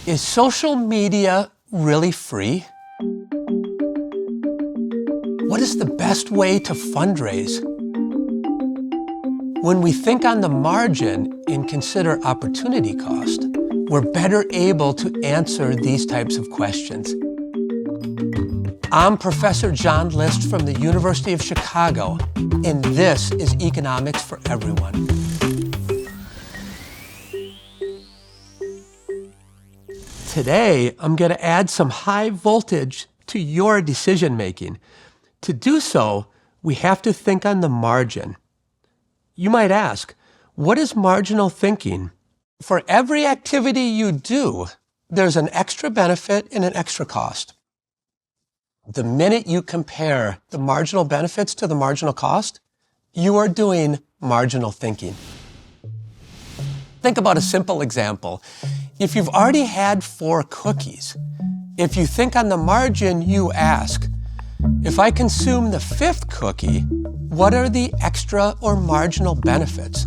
Is social media really free? What is the best way to fundraise? When we think on the margin and consider opportunity cost, we're better able to answer these types of questions. I'm Professor John List from the University of Chicago, and this is Economics for Everyone. Today, I'm going to add some high voltage to your decision making. To do so, we have to think on the margin. You might ask, what is marginal thinking? For every activity you do, there's an extra benefit and an extra cost. The minute you compare the marginal benefits to the marginal cost, you are doing marginal thinking. Think about a simple example. If you've already had 4 cookies, if you think on the margin, you ask, if I consume the 5th cookie, what are the extra or marginal benefits?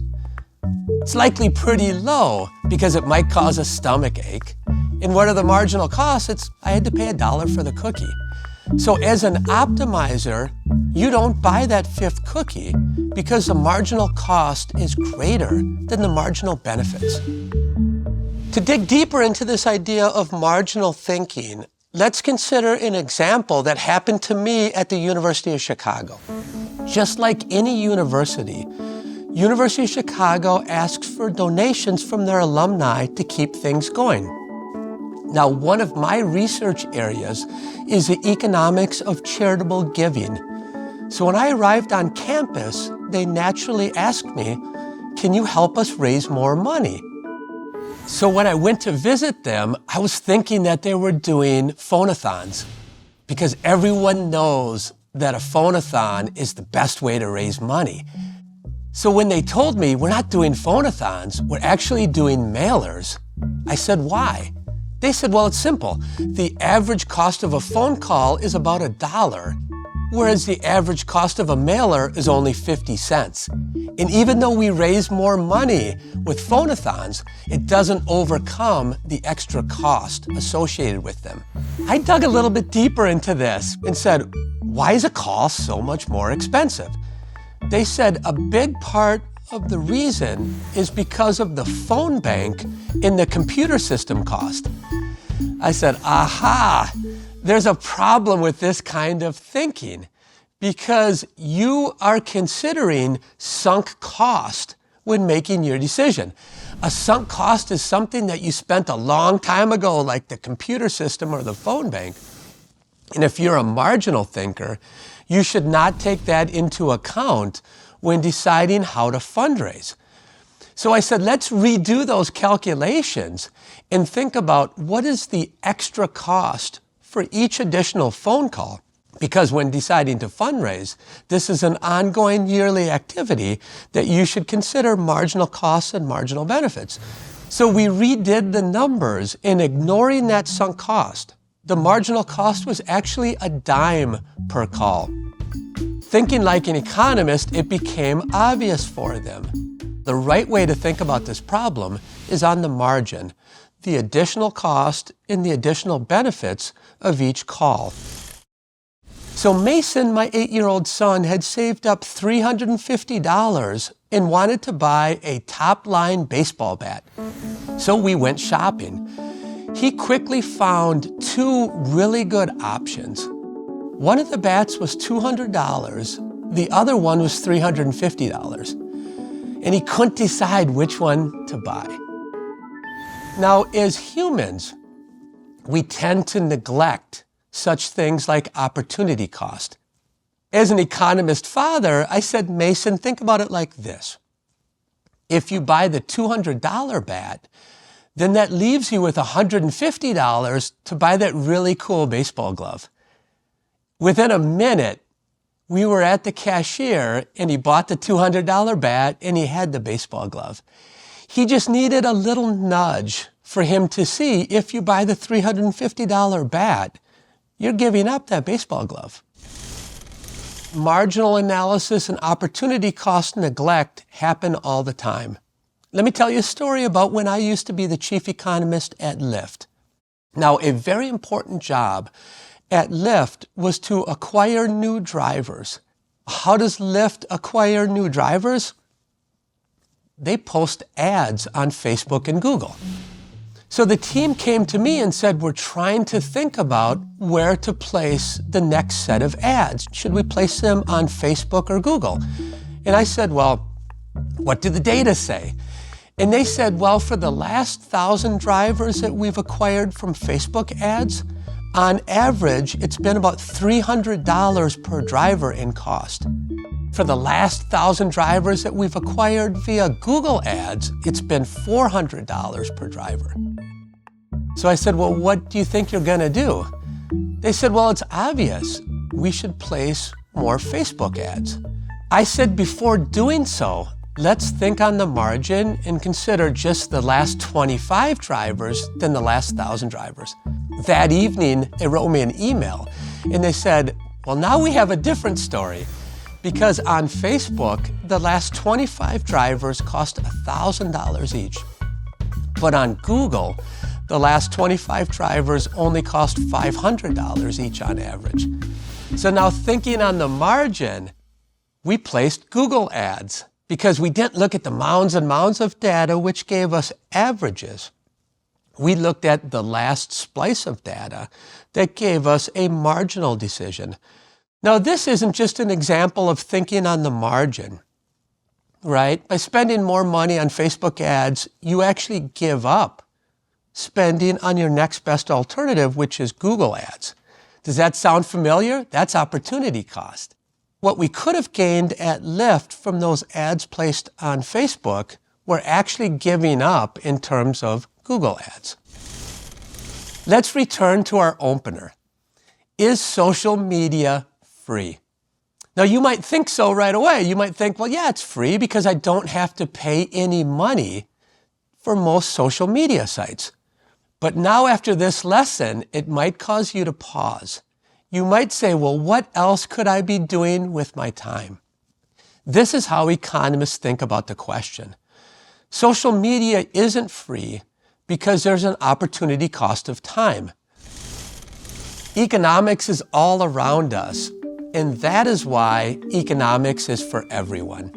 It's likely pretty low because it might cause a stomach ache. And what are the marginal costs? I had to pay $1 for the cookie. So as an optimizer, you don't buy that 5th cookie because the marginal cost is greater than the marginal benefits. To dig deeper into this idea of marginal thinking, let's consider an example that happened to me at the University of Chicago. Just like any university, University of Chicago asks for donations from their alumni to keep things going. Now, one of my research areas is the economics of charitable giving. So when I arrived on campus, they naturally asked me, can you help us raise more money? So when I went to visit them, I was thinking that they were doing phone-a-thons because everyone knows that a phone-a-thon is the best way to raise money. So when they told me we're not doing phone-a-thons, we're actually doing mailers, I said, why? They said, well, it's simple. The average cost of a phone call is about $1, whereas the average cost of a mailer is only 50 cents. And even though we raise more money with phone-a-thons, it doesn't overcome the extra cost associated with them. I dug a little bit deeper into this and said, why is a call so much more expensive? They said a big part of the reason is because of the phone bank and the computer system cost. I said, aha, there's a problem with this kind of thinking because you are considering sunk cost when making your decision. A sunk cost is something that you spent a long time ago, like the computer system or the phone bank. And if you're a marginal thinker, you should not take that into account when deciding how to fundraise. So I said, let's redo those calculations and think about what is the extra cost for each additional phone call. Because when deciding to fundraise, this is an ongoing yearly activity that you should consider marginal costs and marginal benefits. So we redid the numbers, and ignoring that sunk cost, the marginal cost was actually $0.10 per call. Thinking like an economist, it became obvious for them. The right way to think about this problem is on the margin, the additional cost and the additional benefits of each call. So Mason, my 8-year-old son, had saved up $350 and wanted to buy a top-line baseball bat. So we went shopping. He quickly found 2 really good options. One of the bats was $200, the other one was $350. And he couldn't decide which one to buy. Now, as humans, we tend to neglect such things like opportunity cost. As an economist father, I said, Mason, think about it like this. If you buy the $200 bat, then that leaves you with $150 to buy that really cool baseball glove. Within a minute, we were at the cashier and he bought the $200 bat and he had the baseball glove. He just needed a little nudge for him to see if you buy the $350 bat, you're giving up that baseball glove. Marginal analysis and opportunity cost neglect happen all the time. Let me tell you a story about when I used to be the chief economist at Lyft. Now, a very important job at Lyft was to acquire new drivers. How does Lyft acquire new drivers? They post ads on Facebook and Google. So the team came to me and said, we're trying to think about where to place the next set of ads. Should we place them on Facebook or Google? And I said, well, what do the data say? And they said, well, for the last 1,000 drivers that we've acquired from Facebook ads, on average, it's been about $300 per driver in cost. For the last 1,000 drivers that we've acquired via Google ads, it's been $400 per driver. So I said, well, what do you think you're going to do? They said, well, it's obvious. We should place more Facebook ads. I said, before doing so, let's think on the margin and consider just the last 25 drivers than the last 1,000 drivers. That evening, they wrote me an email and they said, well, now we have a different story because on Facebook, the last 25 drivers cost $1,000 each. But on Google, the last 25 drivers only cost $500 each on average. So now thinking on the margin, we placed Google ads because we didn't look at the mounds and mounds of data which gave us averages. We looked at the last splice of data that gave us a marginal decision. Now, this isn't just an example of thinking on the margin, right? By spending more money on Facebook ads, you actually give up spending on your next best alternative, which is Google ads. Does that sound familiar? That's opportunity cost. What we could have gained at Lyft from those ads placed on Facebook, we're actually giving up in terms of Google ads. Let's return to our opener. Is social media free? Now, you might think so right away. You might think, well, yeah, it's free because I don't have to pay any money for most social media sites. But now after this lesson, it might cause you to pause. You might say, well, what else could I be doing with my time? This is how economists think about the question. Social media isn't free because there's an opportunity cost of time. Economics is all around us, and that is why economics is for everyone.